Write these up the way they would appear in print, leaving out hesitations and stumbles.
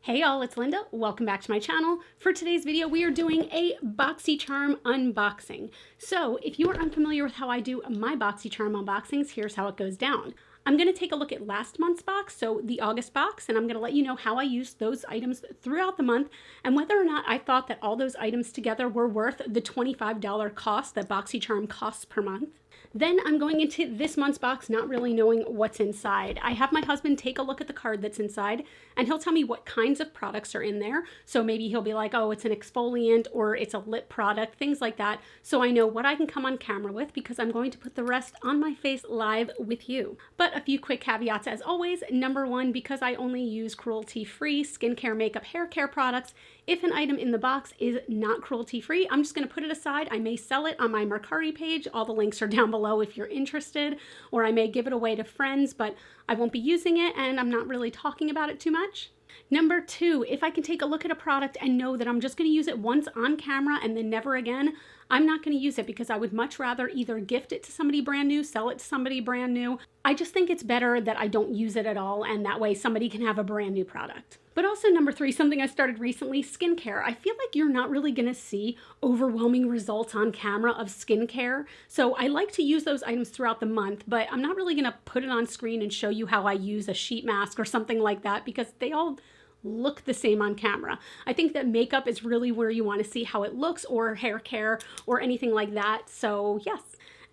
Hey y'all, it's Linda. Welcome back to my channel. For today's video, we are doing a Boxycharm unboxing. So if you are unfamiliar with how I do my Boxycharm unboxings, here's how it goes down. I'm going to take a look at last month's box, so the August box, and I'm going to let you know how I used those items throughout the month and whether or not I thought that all those items together were worth the $25 cost that Boxycharm costs per month. Then I'm going into this month's box not really knowing what's inside. I have my husband take a look at the card that's inside and he'll tell me what kinds of products are in there. So maybe he'll be like, oh, it's an exfoliant or it's a lip product, things like that. So I know what I can come on camera with because I'm going to put the rest on my face live with you. But a few quick caveats as always. Number one, because I only use cruelty-free skincare, makeup, hair care products, if an item in the box is not cruelty-free, I'm just going to put it aside. I may sell it on my Mercari page. All the links are down below if you're interested, or I may give it away to friends, but I won't be using it and I'm not really talking about it too much. Number two, if I can take a look at a product and know that I'm just going to use it once on camera and then never again, I'm not going to use it because I would much rather either gift it to somebody brand new, sell it to somebody brand new. I just think it's better that I don't use it at all, and that way somebody can have a brand new product. But also number three, something I started recently, skincare. I feel like you're not really going to see overwhelming results on camera of skincare. So I like to use those items throughout the month, but I'm not really going to put it on screen and show you how I use a sheet mask or something like that because they all look the same on camera. I think that makeup is really where you want to see how it looks, or hair care or anything like that. So yes.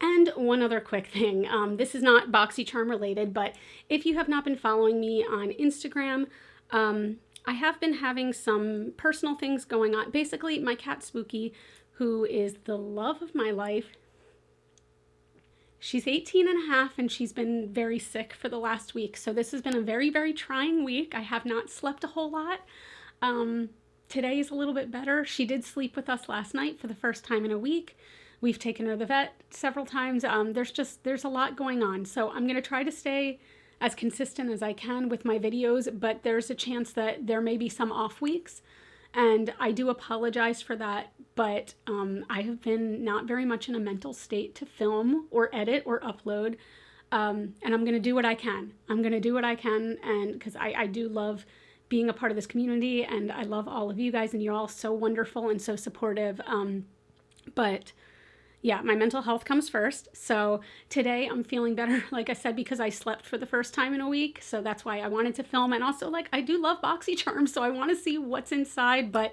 And one other quick thing, this is not Boxycharm related, but if you have not been following me on Instagram, I have been having some personal things going on. Basically, my cat Spooky, who is the love of my life, she's 18 and a half and she's been very sick for the last week. So this has been a very, very trying week. I have not slept a whole lot. Today is a little bit better. She did sleep with us last night for the first time in a week. We've taken her to the vet several times. There's a lot going on. So I'm going to try to stay as consistent as I can with my videos, but there's a chance that there may be some off weeks. And I do apologize for that, but I have been not very much in a mental state to film or edit or upload. And I'm going to do what I can. I'm going to do what I can, and because I do love being a part of this community, and I love all of you guys, and you're all so wonderful and so supportive. But yeah, my mental health comes first. So today I'm feeling better, like I said, because I slept for the first time in a week. So that's why I wanted to film. And also, like, I do love Boxycharm, so I want to see what's inside. But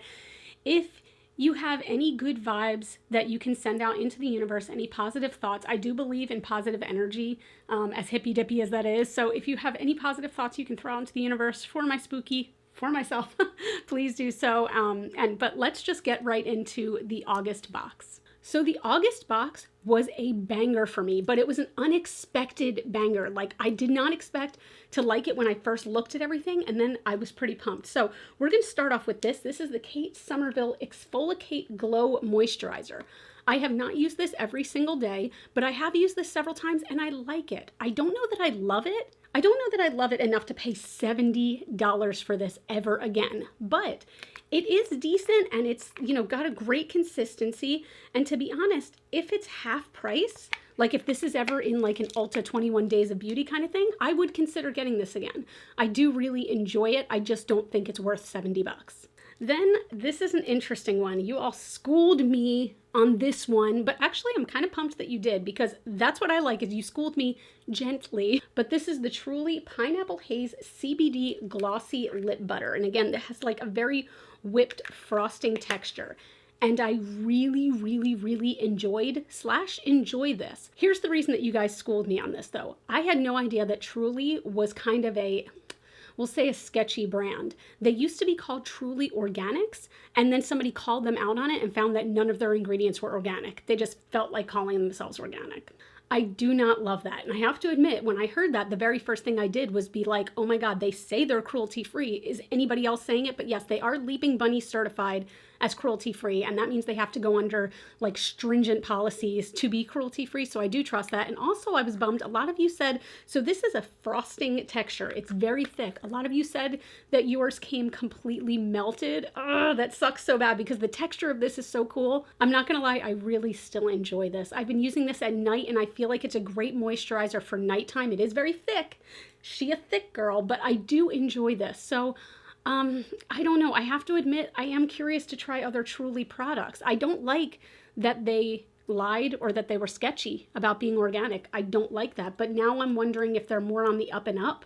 if you have any good vibes that you can send out into the universe, any positive thoughts, I do believe in positive energy, as hippy dippy as that is. So if you have any positive thoughts you can throw out into the universe for my Spooky, for myself, please do so. But let's just get right into the August box. So the August box was a banger for me, but it was an unexpected banger. Like, I did not expect to like it when I first looked at everything, and then I was pretty pumped. So we're going to start off with this. This is the Kate Somerville Exfoliate Glow Moisturizer. I have not used this every single day, but I have used this several times and I like it. I don't know that I love it. I don't know that I love it enough to pay $70 for this ever again, but it is decent and it's, you know, got a great consistency. And to be honest, if it's half price, like if this is ever in like an Ulta 21 Days of Beauty kind of thing, I would consider getting this again. I do really enjoy it. I just don't think it's worth 70 bucks. Then this is an interesting one. You all schooled me on this one, but actually I'm kind of pumped that you did because that's what I like, is you schooled me gently. But this is the Truly Pineapple Haze CBD Glossy Lip Butter. And again, it has like a very whipped frosting texture. And I really, really, really enjoy this. Here's the reason that you guys schooled me on this though. I had no idea that Truly was kind of a, we'll say, a sketchy brand. They used to be called Truly Organics, and then somebody called them out on it and found that none of their ingredients were organic. They just felt like calling themselves organic. I do not love that. And I have to admit, when I heard that, the very first thing I did was be like, oh my God, they say they're cruelty-free. Is anybody else saying it? But yes, they are Leaping Bunny certified as cruelty-free, and that means they have to go under like stringent policies to be cruelty-free, so I do trust that. And also I was bummed, a lot of you said, so this is a frosting texture, it's very thick. A lot of you said that yours came completely melted. Ugh, that sucks so bad because the texture of this is so cool. I'm not gonna lie, I really still enjoy this. I've been using this at night and I feel like it's a great moisturizer for nighttime. It is very thick. She a thick girl, but I do enjoy this. So I don't know. I have to admit, I am curious to try other Truly products. I don't like that they lied or that they were sketchy about being organic. I don't like that. But now I'm wondering if they're more on the up and up.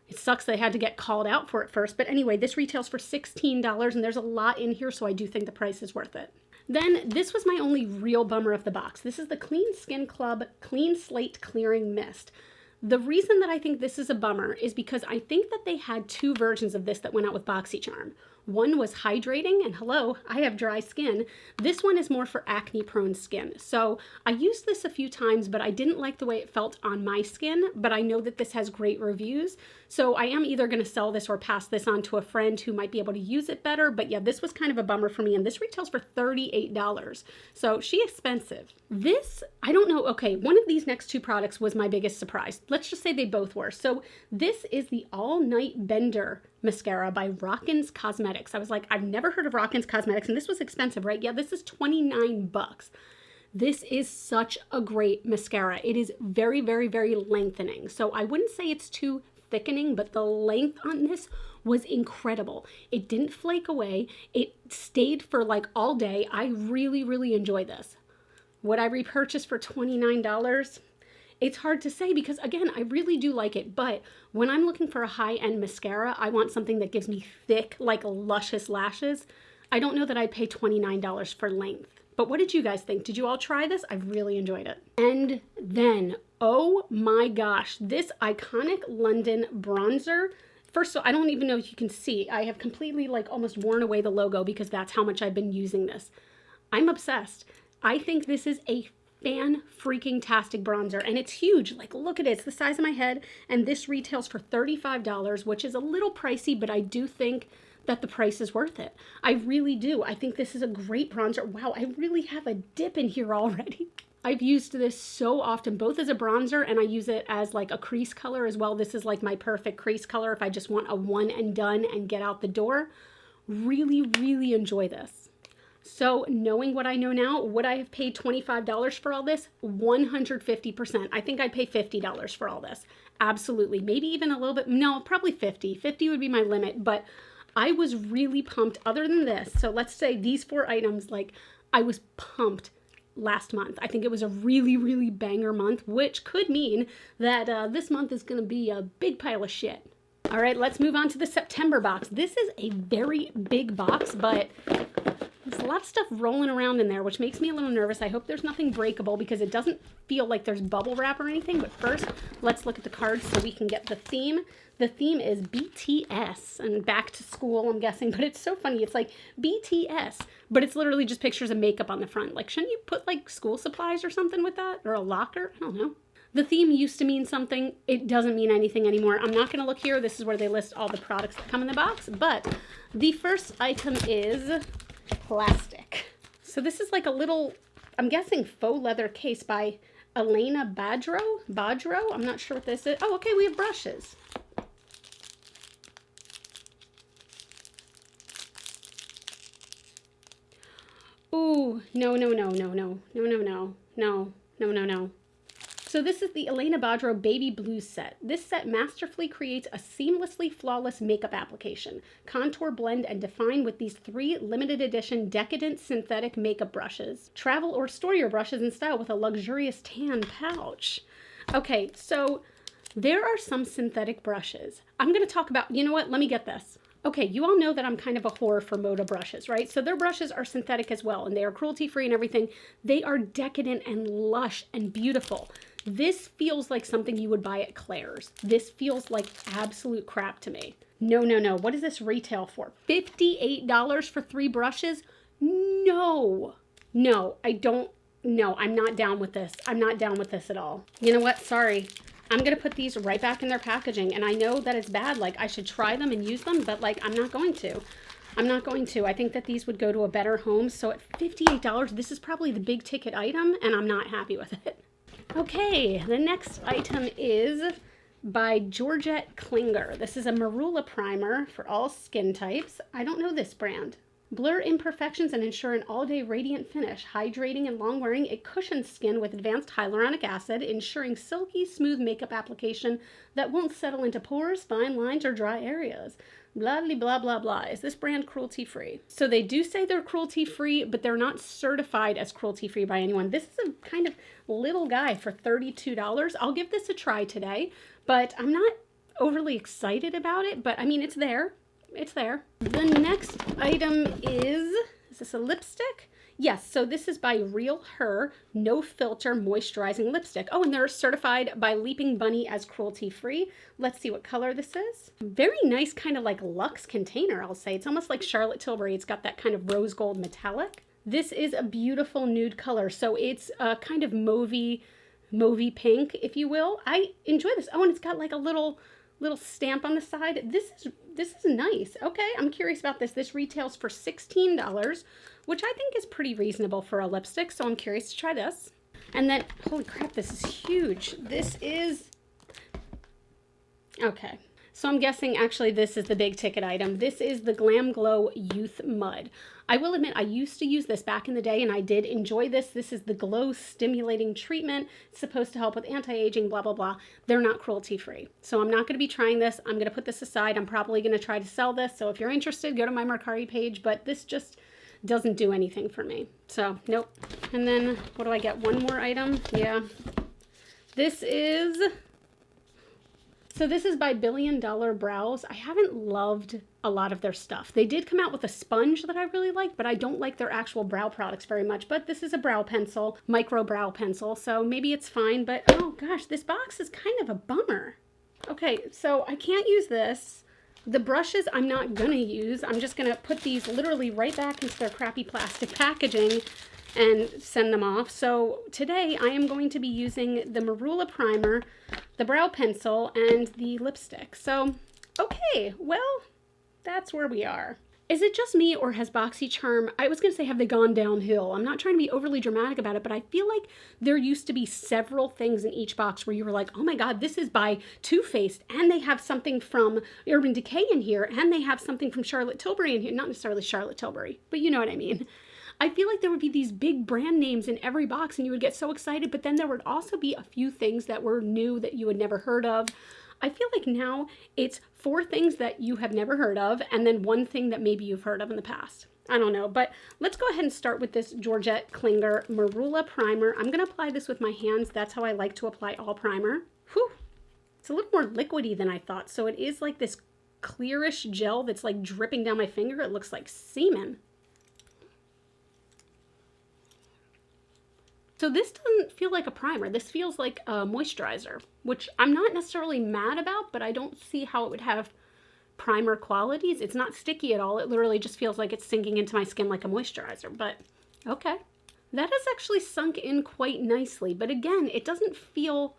It sucks they had to get called out for it first. But anyway, this retails for $16 and there's a lot in here, so I do think the price is worth it. Then this was my only real bummer of the box. This is the Clean Skin Club Clean Slate Clearing Mist. The reason that I think this is a bummer is because I think that they had two versions of this that went out with Boxycharm. One was hydrating, and hello, I have dry skin. This one is more for acne-prone skin. So I used this a few times, but I didn't like the way it felt on my skin, but I know that this has great reviews. So I am either going to sell this or pass this on to a friend who might be able to use it better. But yeah, this was kind of a bummer for me, and this retails for $38. So she expensive. This, I don't know. Okay, one of these next two products was my biggest surprise. Let's just say they both were. So this is the All Night Bender mascara by ROCKSTARS Cosmetics. I was like, I've never heard of ROCKSTARS Cosmetics, and this was expensive, right? Yeah, this is $29. This is such a great mascara. It is very, very, very lengthening. So I wouldn't say it's too thickening, but the length on this was incredible. It didn't flake away. It stayed for like all day. I really, really enjoy this. Would I repurchase for $29? It's hard to say because, again, I really do like it. But when I'm looking for a high-end mascara, I want something that gives me thick, like luscious lashes. I don't know that I'd pay $29 for length. But what did you guys think? Did you all try this? I really enjoyed it. And then, oh my gosh, this iconic London bronzer. First of all, I don't even know if you can see. I have completely like almost worn away the logo because that's how much I've been using this. I'm obsessed. I think this is a fan-freaking-tastic bronzer, and it's huge. Like, look at it. It's the size of my head, and this retails for $35, which is a little pricey, but I do think that the price is worth it. I really do. I think this is a great bronzer. Wow, I really have a dip in here already. I've used this so often, both as a bronzer, and I use it as like a crease color as well. This is like my perfect crease color if I just want a one and done and get out the door. Really, really enjoy this. So knowing what I know now, would I have paid $25 for all this? 150%. I think I'd pay $50 for all this. Absolutely. Maybe even a little bit. No, probably 50. 50 would be my limit, but I was really pumped other than this. So let's say these four items, like I was pumped last month. I think it was a really, really banger month, which could mean that this month is going to be a big pile of shit. All right, let's move on to the September box. This is a very big box, but there's a lot of stuff rolling around in there, which makes me a little nervous. I hope there's nothing breakable because it doesn't feel like there's bubble wrap or anything. But first, let's look at the cards so we can get the theme. The theme is BTS and back to school, I'm guessing. But it's so funny. It's like BTS, but it's literally just pictures of makeup on the front. Like, shouldn't you put like school supplies or something with that? Or a locker? I don't know. The theme used to mean something. It doesn't mean anything anymore. I'm not going to look here. This is where they list all the products that come in the box. But the first item is plastic. So this is like a little, I'm guessing faux leather case by Elena Badro. I'm not sure what this is. Oh, okay, we have brushes. Ooh, no. So this is the Elena Badro Baby Blues set. This set masterfully creates a seamlessly flawless makeup application. Contour, blend, and define with these 3 limited edition decadent synthetic makeup brushes. Travel or store your brushes in style with a luxurious tan pouch. Okay, so there are some synthetic brushes. I'm going to talk about, you know what, let me get this. Okay, you all know that I'm kind of a whore for Moda brushes, right? So their brushes are synthetic as well, and they are cruelty-free and everything. They are decadent and lush and beautiful. This feels like something you would buy at Claire's. This feels like absolute crap to me. No. What does this retail for? $58 for 3 brushes? No, I don't. No, I'm not down with this. I'm not down with this at all. You know what? Sorry. I'm going to put these right back in their packaging. And I know that it's bad. Like, I should try them and use them, but like, I'm not going to. I think that these would go to a better home. So at $58, this is probably the big ticket item, and I'm not happy with it. Okay, the next item is by Georgette Klinger. This is a Marula primer for all skin types. I don't know this brand. Blur imperfections and ensure an all-day radiant finish. Hydrating and long-wearing, it cushions skin with advanced hyaluronic acid, ensuring silky, smooth makeup application that won't settle into pores, fine lines, or dry areas. Blah, blah, blah, blah, blah. Is this brand cruelty-free? So they do say they're cruelty-free, but they're not certified as cruelty-free by anyone. This is a kind of little guy for $32. I'll give this a try today, but I'm not overly excited about it, but I mean, it's there. It's there. The next item is this a lipstick? Yes, so this is by Real Her No Filter Moisturizing Lipstick. Oh, and they're certified by Leaping Bunny as cruelty-free. Let's see what color this is. Very nice kind of like luxe container, I'll say. It's almost like Charlotte Tilbury. It's got that kind of rose gold metallic. This is a beautiful nude color, so it's a kind of mauvey pink, if you will. I enjoy this. Oh, and it's got like a little stamp on the side. This is nice. Okay, I'm curious about this. This retails for $16, which I think is pretty reasonable for a lipstick, so I'm curious to try this. And then, holy crap, this is huge. This is, okay. So I'm guessing actually this is the big ticket item. This is the GlamGlow Youthmud. I will admit I used to use this back in the day and I did enjoy this. This is the glow stimulating treatment. It's supposed to help with anti-aging, blah, blah, blah. They're not cruelty free. So I'm not going to be trying this. I'm going to put this aside. I'm probably going to try to sell this. So if you're interested, go to my Mercari page, but this just doesn't do anything for me. So nope. And then what do I get? One more item. Yeah. This is by Billion Dollar Brows. I haven't loved a lot of their stuff. They did come out with a sponge that I really like, but I don't like their actual brow products very much. But this is a brow pencil, micro brow pencil, so maybe it's fine. But oh gosh, this box is kind of a bummer. Okay, so I can't use this. The brushes I'm not gonna use. I'm just gonna put these literally right back into their crappy plastic packaging and send them off. So today I am going to be using the Marula primer, the brow pencil, and the lipstick. So, okay, well, that's where we are. Is it just me, or has Boxycharm, I was gonna say, have they gone downhill? I'm not trying to be overly dramatic about it, but I feel like there used to be several things in each box where you were like, oh my God, this is by Too Faced, and they have something from Urban Decay in here, and they have something from Charlotte Tilbury in here. Not necessarily Charlotte Tilbury, but you know what I mean. I feel like there would be these big brand names in every box and you would get so excited, but then there would also be a few things that were new that you had never heard of. I feel like now it's 4 things that you have never heard of and then 1 thing that maybe you've heard of in the past. I don't know, but let's go ahead and start with this Georgette Klinger Marula primer. I'm going to apply this with my hands. That's how I like to apply all primer. Whew. It's a little more liquidy than I thought. So it is like this clearish gel that's like dripping down my finger. It looks like semen. So this doesn't feel like a primer. This feels like a moisturizer, which I'm not necessarily mad about, but I don't see how it would have primer qualities. It's not sticky at all. It literally just feels like it's sinking into my skin like a moisturizer, but okay. That has actually sunk in quite nicely, but again, it doesn't feel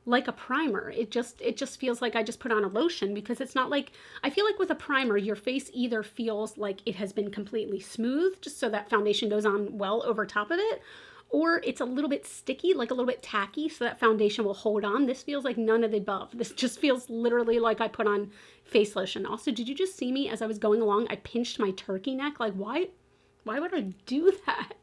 like a primer. It just feels like I just put on a lotion, because it's not like, I feel like with a primer, your face either feels like it has been completely smooth, just so that foundation goes on well over top of it, or it's a little bit sticky, like a little bit tacky, so that foundation will hold on. This feels like none of the above. This just feels literally like I put on face lotion. Also, did you just see me as I was going along? I pinched my turkey neck. Like, why would I do that?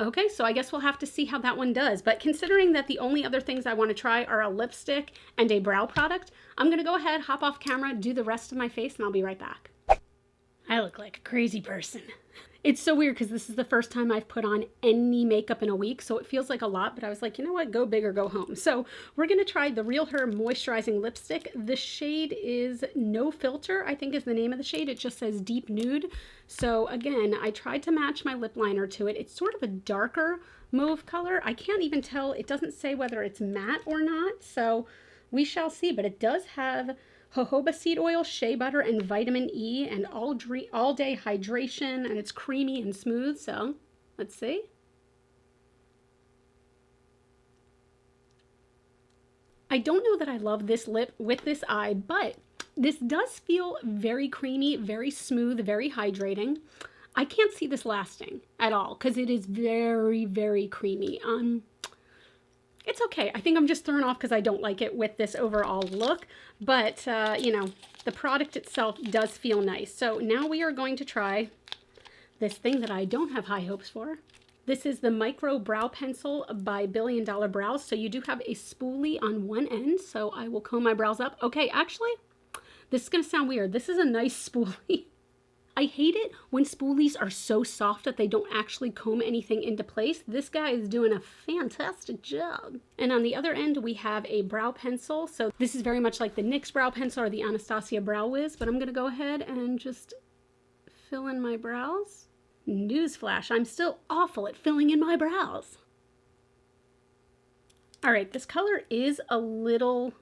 Okay, so I guess we'll have to see how that one does. But considering that the only other things I want to try are a lipstick and a brow product, I'm going to go ahead, hop off camera, do the rest of my face, and I'll be right back. I look like a crazy person. It's so weird because this is the first time I've put on any makeup in a week, so it feels like a lot, but I was like, you know what, go big or go home. So we're going to try the Real Her Moisturizing Lipstick. The shade is No Filter, I think is the name of the shade. It just says Deep Nude. So again, I tried to match my lip liner to it. It's sort of a darker mauve color. I can't even tell. It doesn't say whether it's matte or not, so we shall see, but it does have jojoba seed oil, shea butter, and vitamin E, and all-day hydration, and it's creamy and smooth, so let's see. I don't know that I love this lip with this eye, but this does feel very creamy, very smooth, very hydrating. I can't see this lasting at all because it is very, very creamy. It's okay. I think I'm just thrown off because I don't like it with this overall look, but you know, the product itself does feel nice. So now we are going to try this thing that I don't have high hopes for. This is the Micro Brow Pencil by Billion Dollar Brows. So you do have a spoolie on one end, so I will comb my brows up. Okay, actually, this is gonna sound weird. This is a nice spoolie. I hate it when spoolies are so soft that they don't actually comb anything into place. This guy is doing a fantastic job. And on the other end, we have a brow pencil. So this is very much like the NYX brow pencil or the Anastasia Brow Wiz, but I'm gonna go ahead and just fill in my brows. Newsflash, I'm still awful at filling in my brows. All right, this color is a little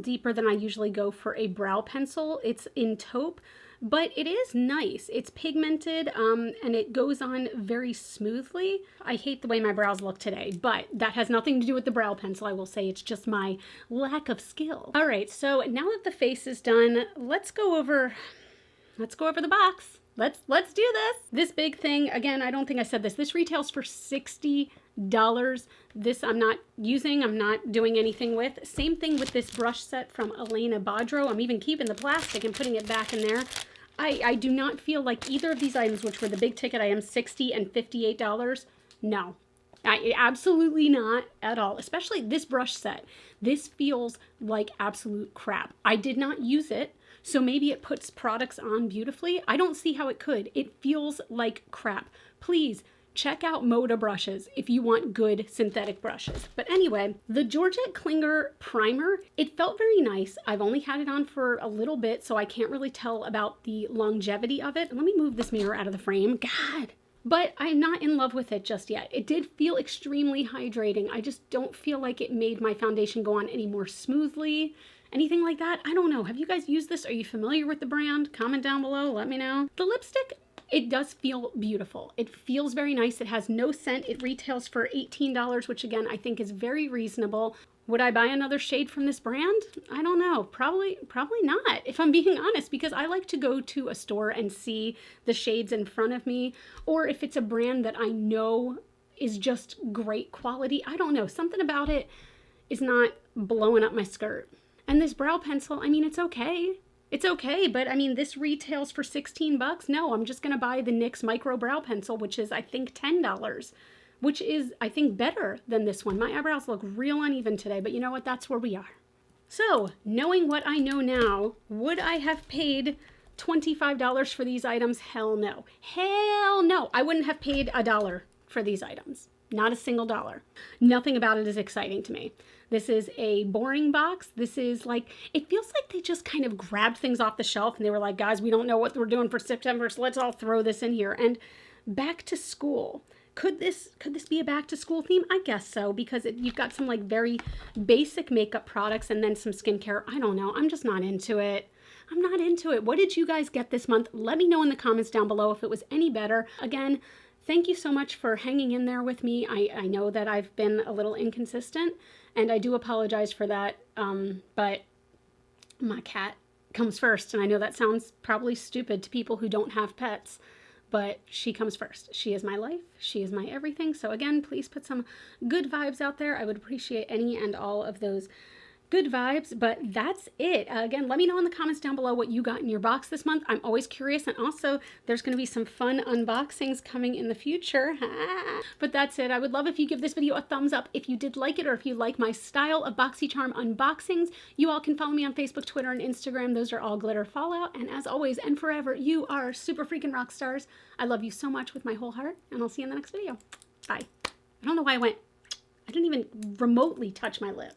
deeper than I usually go for a brow pencil. It's in taupe, but it is nice. It's pigmented and it goes on very smoothly. I hate the way my brows look today, but that has nothing to do with the brow pencil. I will say it's just my lack of skill. All right, so now that the face is done, let's go over the box. Let's do this. This big thing, again, I don't think I said this. This retails for $60. This I'm not using, I'm not doing anything with. Same thing with this brush set from Elena Bodro. I'm even keeping the plastic and putting it back in there. I do not feel like either of these items, which were the big ticket items, $60 and $58, no. Absolutely not at all, especially this brush set. This feels like absolute crap. I did not use it, so maybe it puts products on beautifully. I don't see how it could. It feels like crap. Please check out Moda brushes if you want good synthetic brushes. But anyway, the Georgette Klinger primer, it felt very nice. I've only had it on for a little bit, so I can't really tell about the longevity of it. Let me move this mirror out of the frame. God. But I'm not in love with it just yet. It did feel extremely hydrating. I just don't feel like it made my foundation go on any more smoothly. Anything like that? I don't know. Have you guys used this? Are you familiar with the brand? Comment down below. Let me know. The lipstick, it does feel beautiful. It feels very nice. It has no scent. It retails for $18, which again, I think is very reasonable. Would I buy another shade from this brand? I don't know. Probably not, if I'm being honest, because I like to go to a store and see the shades in front of me, or if it's a brand that I know is just great quality. I don't know. Something about it is not blowing up my skirt. And this brow pencil, I mean, it's okay. It's okay, but I mean, this retails for 16 bucks. No, I'm just gonna buy the NYX Micro Brow Pencil, which is, I think, $10, which is, I think, better than this one. My eyebrows look real uneven today, but you know what? That's where we are. So, knowing what I know now, would I have paid $25 for these items? Hell no. Hell no. I wouldn't have paid $1 for these items. Not a single dollar. Nothing about it is exciting to me. This is a boring box. This is like, it feels like they just kind of grabbed things off the shelf and they were like, guys, we don't know what we're doing for September, so let's all throw this in here. And back to school. Could this be a back to school theme? I guess so, because you've got some like very basic makeup products and then some skincare. I don't know. I'm just not into it. I'm not into it. What did you guys get this month? Let me know in the comments down below if it was any better. Again, thank you so much for hanging in there with me. I know that I've been a little inconsistent, and I do apologize for that, but my cat comes first, and I know that sounds probably stupid to people who don't have pets, but she comes first. She is my life. She is my everything. So again, please put some good vibes out there. I would appreciate any and all of those good vibes, but that's it. Again, let me know in the comments down below what you got in your box this month. I'm always curious, and also there's going to be some fun unboxings coming in the future. But that's it. I would love if you give this video a thumbs up if you did like it, or if you like my style of Boxycharm unboxings. You all can follow me on Facebook, Twitter, and Instagram. Those are all GlitterFallout. And as always and forever, you are super freaking rock stars. I love you so much with my whole heart, and I'll see you in the next video. Bye. I don't know why I didn't even remotely touch my lip.